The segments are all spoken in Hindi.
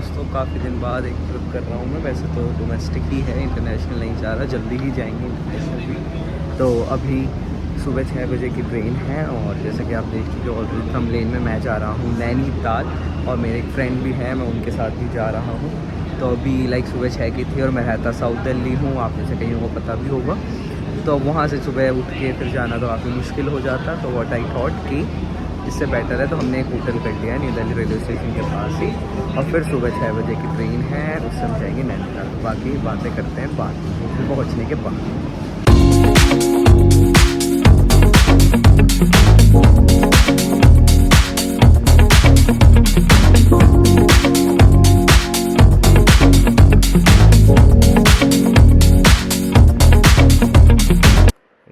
दोस्तों, काफ़ी दिन बाद एक ट्रिप कर रहा हूँ मैं। वैसे तो डोमेस्टिक ही है, इंटरनेशनल नहीं जा रहा, जल्दी ही जाएंगे इंटरनेशनल भी। तो अभी सुबह 6 बजे की ट्रेन है और जैसा कि आप देख चुके हो ऑलरेडी थंबनेल में, मैं जा रहा हूँ नैनीताल और मेरे एक फ्रेंड भी हैं, मैं उनके साथ भी जा रहा हूँ। तो अभी सुबह 6 की थी और मैं रहता साउथ दिल्ली हूँ, आप में से कहीं को पता भी होगा। तो वहाँ से सुबह उठ के फिर जाना तो काफ़ी मुश्किल हो जाता। तो व्हाट आई थॉट कि इससे बेटर है तो हमने एक होटल कर लिया है न्यू दिल्ली रेलवे स्टेशन के पास ही, और फिर सुबह 6 बजे की ट्रेन है, उससे हम जाएंगे नैनीताल। तो बाकी बातें करते हैं बाद में होटल पहुँचने के बाद।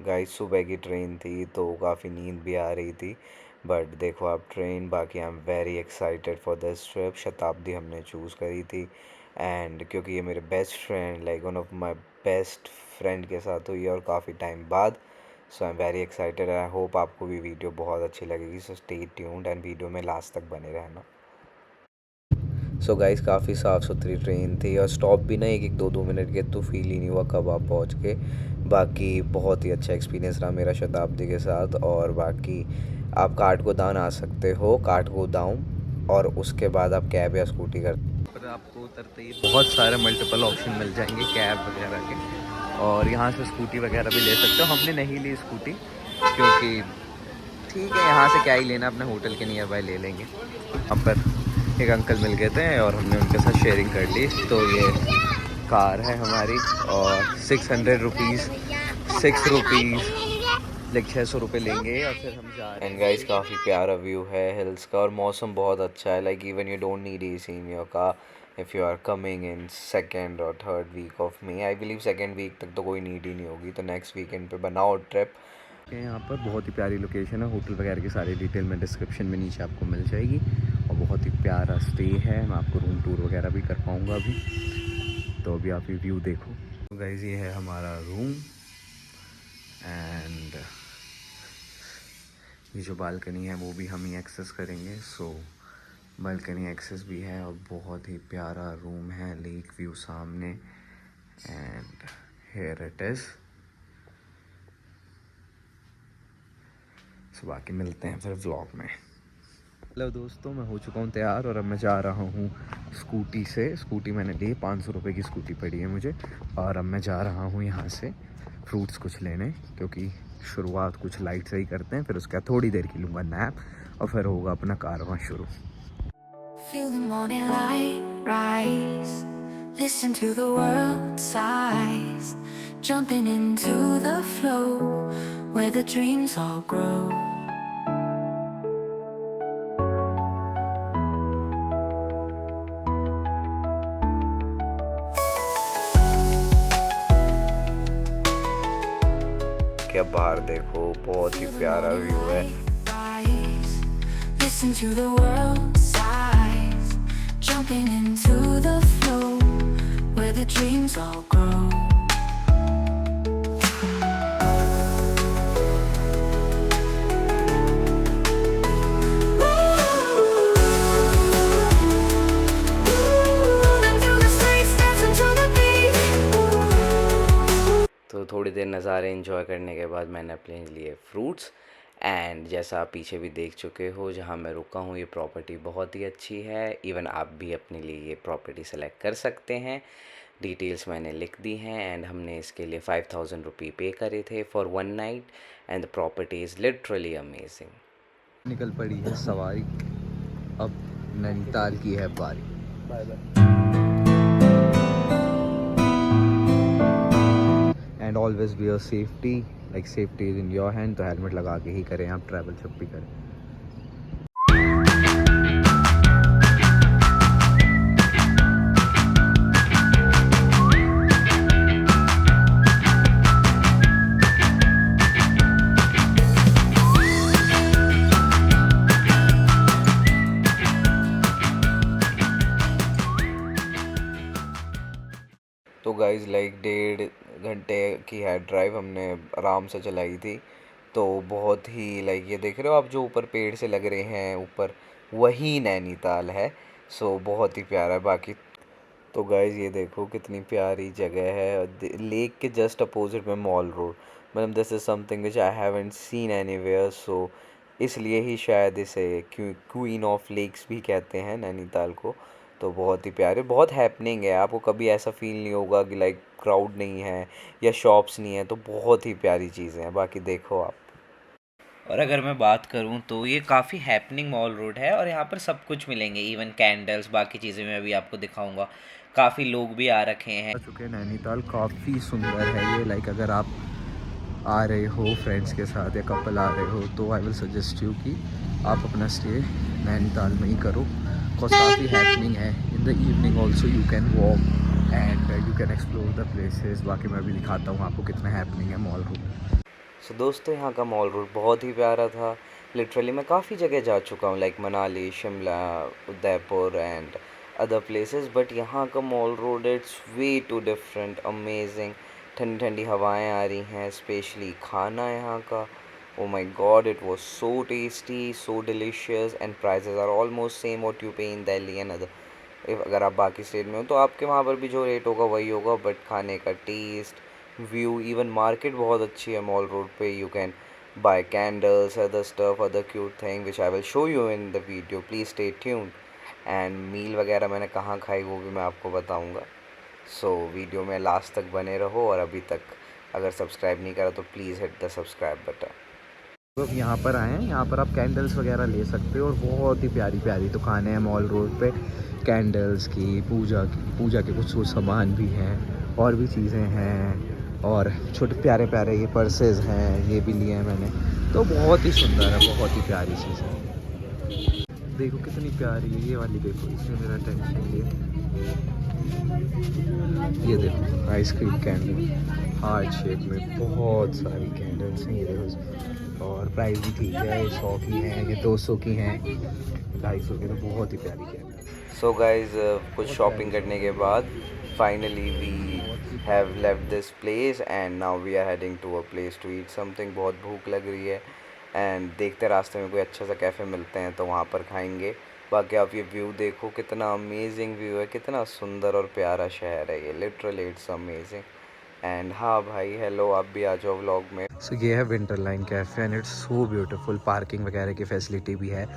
गाइस सुबह की ट्रेन थी तो काफ़ी नींद भी आ रही थी, बट देखो आप ट्रेन। बाकी I am very excited for this trip. Shatabdi हमने चूज़ करी थी, एंड क्योंकि ये मेरे best friend, like one of my best friend के साथ हुई है और काफ़ी टाइम बाद। So I am very excited. I hope आपको भी वीडियो बहुत अच्छी लगेगी। So stay tuned and video में लास्ट तक बने रहना। सो गाइस काफ़ी साफ़ सुथरी ट्रेन थी और स्टॉप भी ना एक 2-2 मिनट के, तो फील ही नहीं हुआ कब आप पहुँच के। बाकी बहुत ही अच्छा एक्सपीरियंस रहा मेरा शताब्दी के साथ। और बाकी आप काठगोदाम आ सकते हो, काठगोदाम, और उसके बाद आप कैब या स्कूटी कर, पर आपको उतरते ही बहुत सारे मल्टीपल ऑप्शन मिल जाएंगे कैब वगैरह के, और यहाँ से स्कूटी वगैरह भी ले सकते हो। हमने नहीं ली स्कूटी क्योंकि ठीक है, यहाँ से क्या ही लेना, अपने होटल के नियर बाय ले लेंगे। वहाँ पर एक अंकल मिल गए थे और हमने उनके साथ शेयरिंग कर ली। तो ये कार है हमारी और 600 रुपीज़, 6 रुपीज़, लाइक 600 रुपये लेंगे और फिर हम जा रहे हैं। एंड गाइस काफ़ी प्यारा व्यू है हिल्स का और मौसम बहुत अच्छा है। Like even you don't need AC in your car if you are coming in second और third week of May. I believe second week तक तो कोई नीड ही नहीं होगी, तो नेक्स्ट वीकेंड पे बनाओ ट्रिप। यहाँ पर बहुत ही प्यारी लोकेशन है, होटल वगैरह की सारी डिटेल में डिस्क्रिप्शन में नीचे आपको मिल जाएगी, और बहुत ही प्यारा स्टे है। मैं आपको रूम टूर वगैरह भी कर पाऊँगा अभी, तो अभी आप ये व्यू देखो। तो गाइस ये है हमारा रूम, एंड ये जो बालकनी है वो भी हम ही एक्सेस करेंगे। सो बालकनी एक्सेस भी है और बहुत ही प्यारा रूम है, लेक व्यू सामने, एंड हियर इट इज़। सो बाकी मिलते हैं फिर व्लॉग में। हेलो दोस्तों, मैं हो चुका हूँ तैयार और अब मैं जा रहा हूँ स्कूटी से। स्कूटी मैंने ली, 500 रुपये की स्कूटी पड़ी है मुझे, और अब मैं जा रहा हूँ यहाँ से फ्रूट्स कुछ लेने, क्योंकि शुरुआत कुछ लाइट से ही करते हैं, फिर उसके बाद थोड़ी देर की लूँगा नैप और फिर होगा अपना कारवां शुरू। Feel the morning light rise, listen to the world sighs, jumping into the flow where the dreams all grow. क्या बाहर देखो, बहुत ही प्यारा व्यू है। Rise, listen to the world sighs, jumping into the flow where the dreams all grow. तो थोड़ी देर नज़ारे एंजॉय करने के बाद मैंने अपने लिए फ्रूट्स, एंड जैसा आप पीछे भी देख चुके हो जहाँ मैं रुका हूँ, ये प्रॉपर्टी बहुत ही अच्छी है। इवन आप भी अपने लिए ये प्रॉपर्टी सेलेक्ट कर सकते हैं। डिटेल्स मैंने लिख दी हैं, एंड हमने इसके लिए 5000 रुपये पे करे थे for 1 night, and the property is literally amazing. निकल पड़ी है सवारी, अब नैनीताल की है बारी। Bye bye. And always be your safety, like safety is in your hand. तो हेलमेट लगा के ही करें आप ट्रैवल जब भी करें। तो गाइज़ लाइक 1.5 घंटे की है ड्राइव, हमने आराम से चलाई थी। तो बहुत ही लाइक ये देख रहे हो आप जो ऊपर पेड़ से लग रहे हैं ऊपर, वही नैनीताल है। सो बहुत ही प्यारा है। बाकी तो गाइज़ ये देखो कितनी प्यारी जगह है, लेक के जस्ट अपोजिट में मॉल रोड। मतलब this is something which I haven't seen anywhere, so इसलिए ही शायद इसे क्वीन ऑफ लेक्स भी कहते हैं नैनीताल को। तो बहुत ही प्यारे, बहुत हैपनिंग है, आपको कभी ऐसा फील नहीं होगा कि लाइक क्राउड नहीं है या शॉप्स नहीं है। तो बहुत ही प्यारी चीज़ें हैं। बाकी देखो आप। और अगर मैं बात करूँ तो ये काफ़ी हैपनिंग मॉल रोड है और यहाँ पर सब कुछ मिलेंगे, इवन कैंडल्स, बाकी चीज़ें मैं अभी आपको दिखाऊंगा। काफ़ी लोग भी आ रखे हैं। आ चुके हैं नैनीताल, काफ़ी सुंदर है ये। लाइक अगर आप आ रहे हो फ्रेंड्स के साथ या कपल आ रहे हो तो आई विल सजेस्ट यू कि आप अपना स्टे नैनीताल में ही करो, बिकॉज काफ़ी हैपनिंग है। In the evening also you can walk and you can explore the places. बाकी मैं भी दिखाता हूँ आपको कितना हैपनिंग है मॉल रोड। सो दोस्तों यहाँ का मॉल रोड बहुत ही प्यारा था। लिटरली मैं काफ़ी जगह जा चुका हूँ, like Manali, Shimla, Udaipur and other places, but यहाँ का mall road it's way too different, amazing. ठंडी ठंडी हवाएं आ रही हैं, स्पेशली खाना यहाँ का, oh my god, it was so tasty, so delicious and prices are almost same what you pay in Delhi and other. अगर आप बाकी स्टेट में हो तो आपके वहाँ पर भी जो रेट होगा वही होगा, बट खाने का टेस्ट, व्यू, इवन मार्केट बहुत अच्छी है मॉल रोड पे। You can buy candles, other stuff, other cute thing which I will show you in the video, please stay tuned. And meal वगैरह मैंने कहाँ खाई वो भी मैं आपको बताऊँगा। सो वीडियो में लास्ट तक बने रहो, और अभी तक अगर सब्सक्राइब नहीं करा तो please hit the subscribe button. तो अब यहाँ पर आए हैं, यहाँ पर आप कैंडल्स वगैरह ले सकते हो और बहुत ही प्यारी प्यारी दुकानें हैं मॉल रोड पे। कैंडल्स की, पूजा के कुछ सामान भी हैं और भी चीज़ें हैं, और छोटे प्यारे प्यारे ये पर्सेस हैं, ये भी लिए हैं मैंने। तो बहुत ही सुंदर है, बहुत ही प्यारी चीज़ है। देखो कितनी प्यारी है ये वाली, देखो इसने मेरा अटेंशन लिया। ये देखो आइसक्रीम कैंडल हार्ट शेप में, बहुत सारी कैंडल्स हैं ये देखो, और प्राइस भी ठीक है, 100 की हैं, ये 200 की हैं, 250 की। तो बहुत ही प्यारी कैंडल। सो गाइज कुछ शॉपिंग करने के बाद finally we have left this place and now we are heading to a place to eat something. बहुत भूख लग रही है एंड देखते रास्ते में कोई अच्छा सा कैफ़े मिलते हैं तो वहाँ पर खाएंगे। बाकी आप ये व्यू देखो, कितना अमेजिंग व्यू है, कितना सुंदर और प्यारा शहर है ये, लिटरली इट्स अमेजिंग। एंड हाँ भाई हेलो, आप भी आ जाओ व्लॉग में। सो ये है winter line cafe and it's so beautiful, parking वगैरह की फैसिलिटी भी है।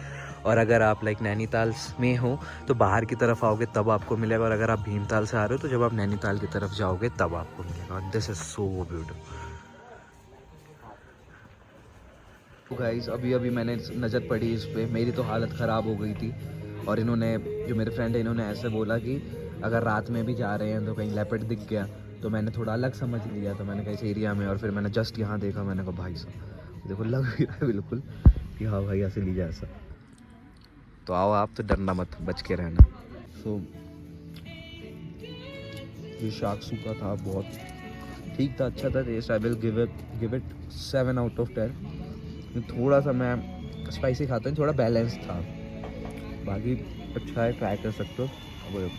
और अगर आप लाइक नैनीताल में हो तो बाहर की तरफ आओगे तब आपको मिलेगा, और अगर आप भीमताल से आ रहे हो तो जब आप नैनीताल की तरफ जाओगे तब आपको मिलेगा। और दिस इज़ सो ब्यूटीफुल। तो गाइस अभी अभी मैंने नज़र पड़ी इस पर, मेरी तो हालत ख़राब हो गई थी। और इन्होंने, जो मेरे फ्रेंड है, इन्होंने ऐसे बोला कि अगर रात में भी जा रहे हैं तो कहीं लेपर्ड दिख गया, तो मैंने थोड़ा अलग समझ लिया, तो मैंने कहा इस एरिया में, और फिर मैंने जस्ट यहाँ देखा, मैंने कहा भाई साहब देखो लग भी रहा है बिल्कुल कि हाँ भाई ऐसे लीजिए ऐसा। तो आओ आप, तो डरना मत, बच के रहना। सो ये शाक सूखा था, बहुत ठीक था, अच्छा था taste. I will give it 7 out of 10। थोड़ा सा मैं स्पाइसी खाता हूँ, थोड़ा बैलेंस था, बाकी अच्छा है, ट्राई कर सकते हो। अब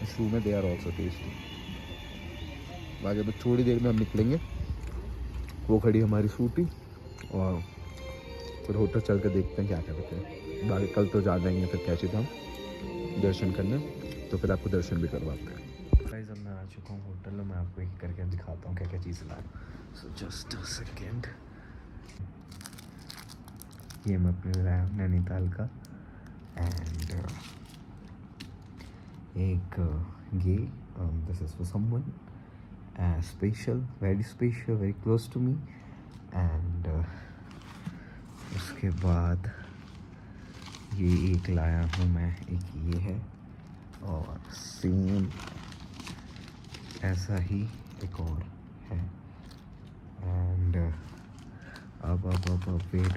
मशरूम में दे आर ऑल्सो टेस्टी। बाकी तो थोड़ी देर में हम निकलेंगे, वो खड़ी हमारी स्कूटी, और फिर होटल चल कर देखते हैं क्या क्या करते हैं। बाकी कल तो जा जाएंगे फिर कैची धाम दर्शन करने, तो फिर आपको दर्शन भी करवाते हैं। गाइस अब मैं आ चुका हूँ होटल में, मैं आपको एक करके दिखाता हूँ क्या क्या चीज़ लाया। सो जस्ट अ सेकेंड, ये मैं अपने लाया हूँ नैनीताल का, एंड एक ये this is for someone special, very close to me. And उसके बाद ये एक लाया हूँ मैं, एक ये है, और सेम ऐसा ही एक और है। एंड अब वेट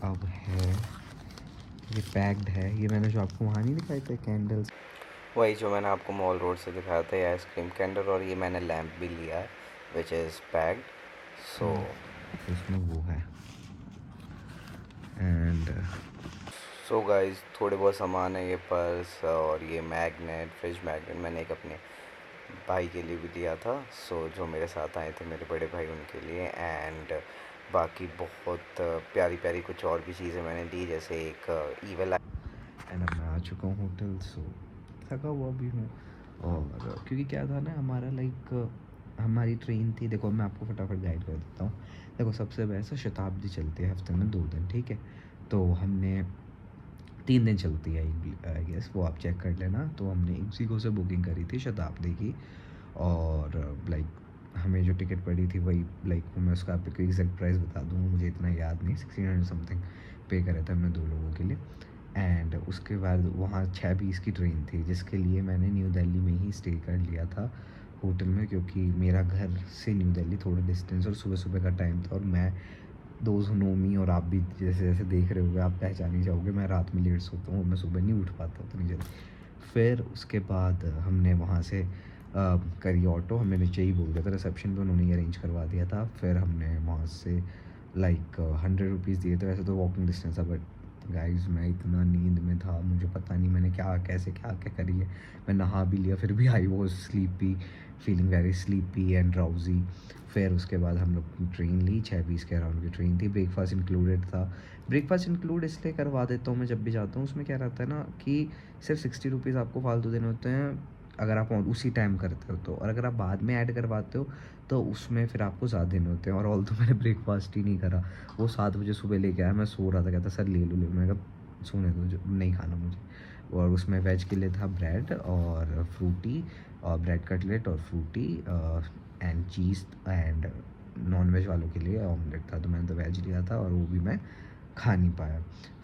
अब है, ये पैक्ड है। ये मैंने जो आपको वहाँ नहीं दिखाए थे कैंडल्स, वही जो मैंने आपको मॉल रोड से दिखाया था, ये आइसक्रीम कैंडल, और ये मैंने लैम्प भी लिया है विच इज़ पैक्ड। सो इसमें वो है। एंड सो गाइस थोड़े बहुत सामान है, ये पर्स और ये मैग्नेट, फ्रिज मैग्नेट मैंने एक अपने भाई के लिए भी दिया था, सो जो मेरे साथ आए थे मेरे बड़े भाई, उनके लिए। एंड बाकी बहुत प्यारी प्यारी कुछ और भी चीज़ें मैंने ली, जैसे एक ईवल। एंड अब मैं आ चुका हूँ होटल। सो थका हुआ भी हूँ, और क्योंकि क्या था ना हमारा लाइक हमारी ट्रेन थी। देखो मैं आपको फटाफट गाइड कर देता हूँ। देखो सबसे वैसे शताब्दी चलती है हफ्ते में 2 दिन, ठीक है। तो हमने 3 दिन चलती है आई गेस, वो आप चेक कर लेना। तो हमने इक्सिको से बुकिंग करी थी शताब्दी की, और लाइक हमें जो टिकट पड़ी थी वही लाइक मैं उसका आपको एग्जैक्ट प्राइस बता दूँगा, मुझे इतना याद नहीं, 1600 समथिंग पे करे थे हमने 2 लोगों के लिए। एंड उसके बाद वहाँ 6:20 की ट्रेन थी, जिसके लिए मैंने न्यू दिल्ली में ही स्टे कर लिया था होटल में, क्योंकि मेरा घर से न्यू दिल्ली थोड़ा डिस्टेंस और सुबह सुबह का टाइम था। और मैं दोज हु नो मी, और आप भी जैसे जैसे देख रहे होगे आप पहचान ही जाओगे, मैं रात में लेट सोता हूँ और मैं सुबह नहीं उठ पाता उतनी जल्दी। फिर उसके बाद हमने वहाँ से करी ऑटो, हमने नीचे ही बोल दिया था रिसेप्शन पे, उन्होंने ही अरेंज करवा दिया था। फिर हमने वहाँ से लाइक 100 रुपीज़ दिए थे, वैसे तो वॉकिंग डिस्टेंस था, बट गाइस मैं इतना नींद में था, मुझे पता नहीं मैंने क्या कैसे क्या क्या करी है। मैं नहा भी लिया, फिर भी I was sleepy, feeling very sleepy and drowsy. फिर उसके बाद हम लोग ट्रेन ली, 6:20 के अराउंड की ट्रेन थी, ब्रेकफास्ट इंक्लूडेड था। ब्रेकफास्ट इंक्लूड इसलिए करवा देता हूँ मैं जब भी जाता हूँ, उसमें क्या रहता है ना कि सिर्फ 60 रुपीज़ आपको फालतू देने होते हैं अगर आप उसी टाइम करते हो तो, और अगर आप बाद में ऐड करवाते हो तो उसमें फिर आपको ज़्यादा देने होते हैं। और ऑल तो मैंने ब्रेकफास्ट ही नहीं करा, वो 7 बजे सुबह लेके आया, मैं सो रहा था, कहता सर ले लो ले लो, मैं कहा सोने दो, नहीं खाना मुझे। और उसमें वेज के लिए था ब्रेड और फ्रूटी, और ब्रेड कटलेट और Frooti and cheese, and non veg वालों के लिए ऑमलेट था। तो मैंने तो वेज लिया था और वो भी मैं खा नहीं पाया।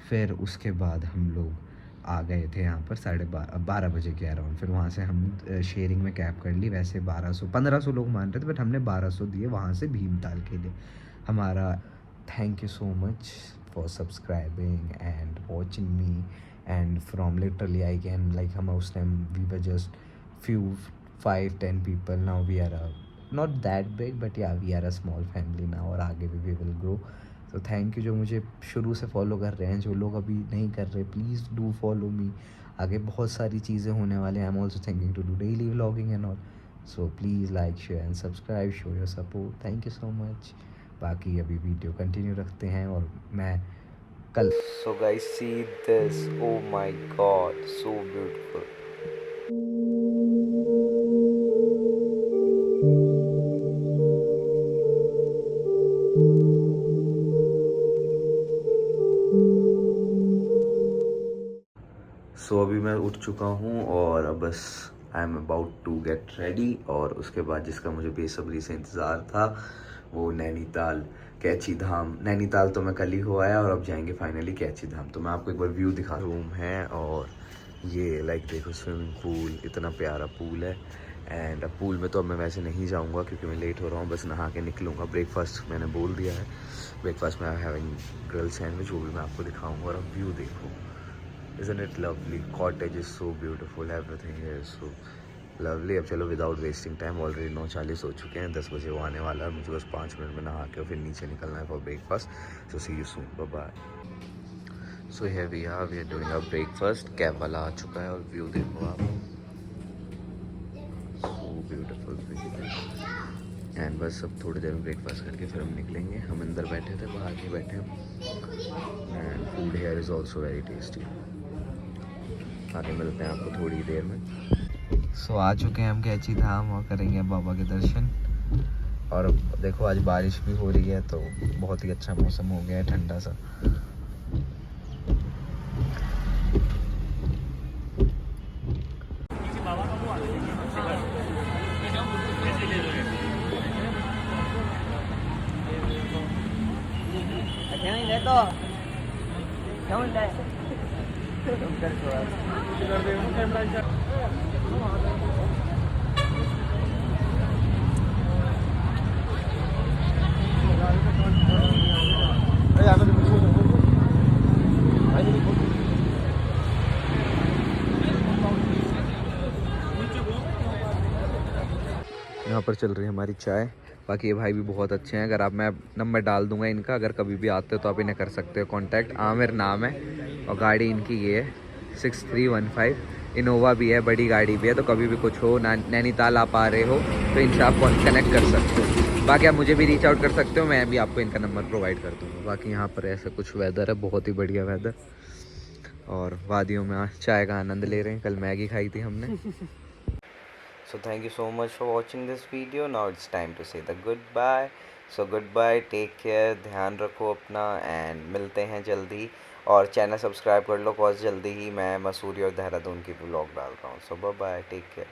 फिर उसके बाद हम लोग आ गए थे यहाँ पर 12:30 बजे के अराउंड। फिर वहाँ से हम शेयरिंग में कैब कर ली, वैसे 1500 लोग मान रहे थे, बट हमने 1200 दिए वहाँ से भीमताल के लिए। हमारा thank you so much for subscribing and watching me, and from literally I can like हम उस time we were just few 5-10 people. Now we are not that big, but yeah, we are a small family now, और आगे भी we will grow. तो थैंक यू जो मुझे शुरू से फॉलो कर रहे हैं, जो लोग अभी नहीं कर रहे प्लीज़ डू फॉलो मी। आगे बहुत सारी चीज़ें होने वाले हैं, I am also thinking to do daily vlogging and all. So please like share and subscribe, show your support, thank you so much. बाकी अभी वीडियो कंटिन्यू रखते हैं, और मैं कल so guys see this, oh my god so beautiful. So अभी मैं उठ चुका हूँ, और अब बस I am about to get ready. और उसके बाद जिसका मुझे बेसब्री से इंतज़ार था वो नैनीताल कैची धाम। नैनीताल तो मैं कल ही हो आया, और अब जाएंगे फाइनली कैची धाम। तो मैं आपको एक बार व्यू दिखा, रूम है, और ये लाइक देखो स्विमिंग पूल, इतना प्यारा पूल है। एंड अब पूल में तो अब मैं वैसे नहीं जाऊँगा क्योंकि मैं लेट हो रहा हूँ, बस नहा के निकलूँगा। ब्रेकफास्ट मैंने बोल दिया है, ब्रेकफास्ट में आई हैविंग ग्रिल सैंडविच, वो भी मैं आपको दिखाऊँगा। और अब व्यू देखो, isn't it lovely? Cottage is so beautiful, everything here is so lovely. अब चलो विदाउट वेस्टिंग टाइम, ऑलरेडी 9:40 हो चुके हैं, 10 बजे वो आने वाला है। मुझे बस 5 मिनट में नहा के फिर नीचे निकलना है for breakfast. So see you soon, bye bye. So here we are doing our breakfast. Cab वाला आ चुका है, और व्यू देखो आप, सो ब्यूटीफुल। एंड बस अब थोड़ी देर में ब्रेकफास्ट करके फिर हम निकलेंगे। हम अंदर बैठे थे, बाहर नहीं बैठे हम। And food here is also very tasty. आगे मिलते हैं आपको थोड़ी देर में। सो आ चुके हैं हम कैची धाम, और करेंगे बाबा के दर्शन। और देखो आज बारिश भी हो रही है, तो बहुत ही अच्छा मौसम हो गया है, ठंडा सा। यहाँ पर चल रही है हमारी चाय। बाकी ये भाई भी बहुत अच्छे हैं, अगर आप, मैं नंबर डाल दूंगा इनका, अगर कभी भी आते हो तो आप इन्हें कर सकते हो कांटेक्ट। आमिर नाम है, और गाड़ी इनकी ये है 6315। इनोवा भी है, बड़ी गाड़ी भी है, तो कभी भी कुछ हो, नैनीताल आप आ रहे हो तो इनसे आप कनेक्ट कर सकते हो। बाकी आप मुझे भी रीच आउट कर सकते हो, मैं भी आपको इनका नंबर प्रोवाइड कर दूँगा। बाकी यहाँ पर ऐसा कुछ वेदर है, बहुत ही बढ़िया वेदर। और वादियों में आज चाय का आनंद ले रहे हैं। कल मैगी खाई थी हमने। So thank you so much for watching this video. Now it's time to say the goodbye. So goodbye, take care, ध्यान रखो अपना एंड मिलते हैं जल्दी। और चैनल सब्सक्राइब कर लो, बहुत जल्दी ही मैं मसूरी और देहरादून की व्लॉग डाल रहा हूँ। सो बाय बाय, टेक केयर।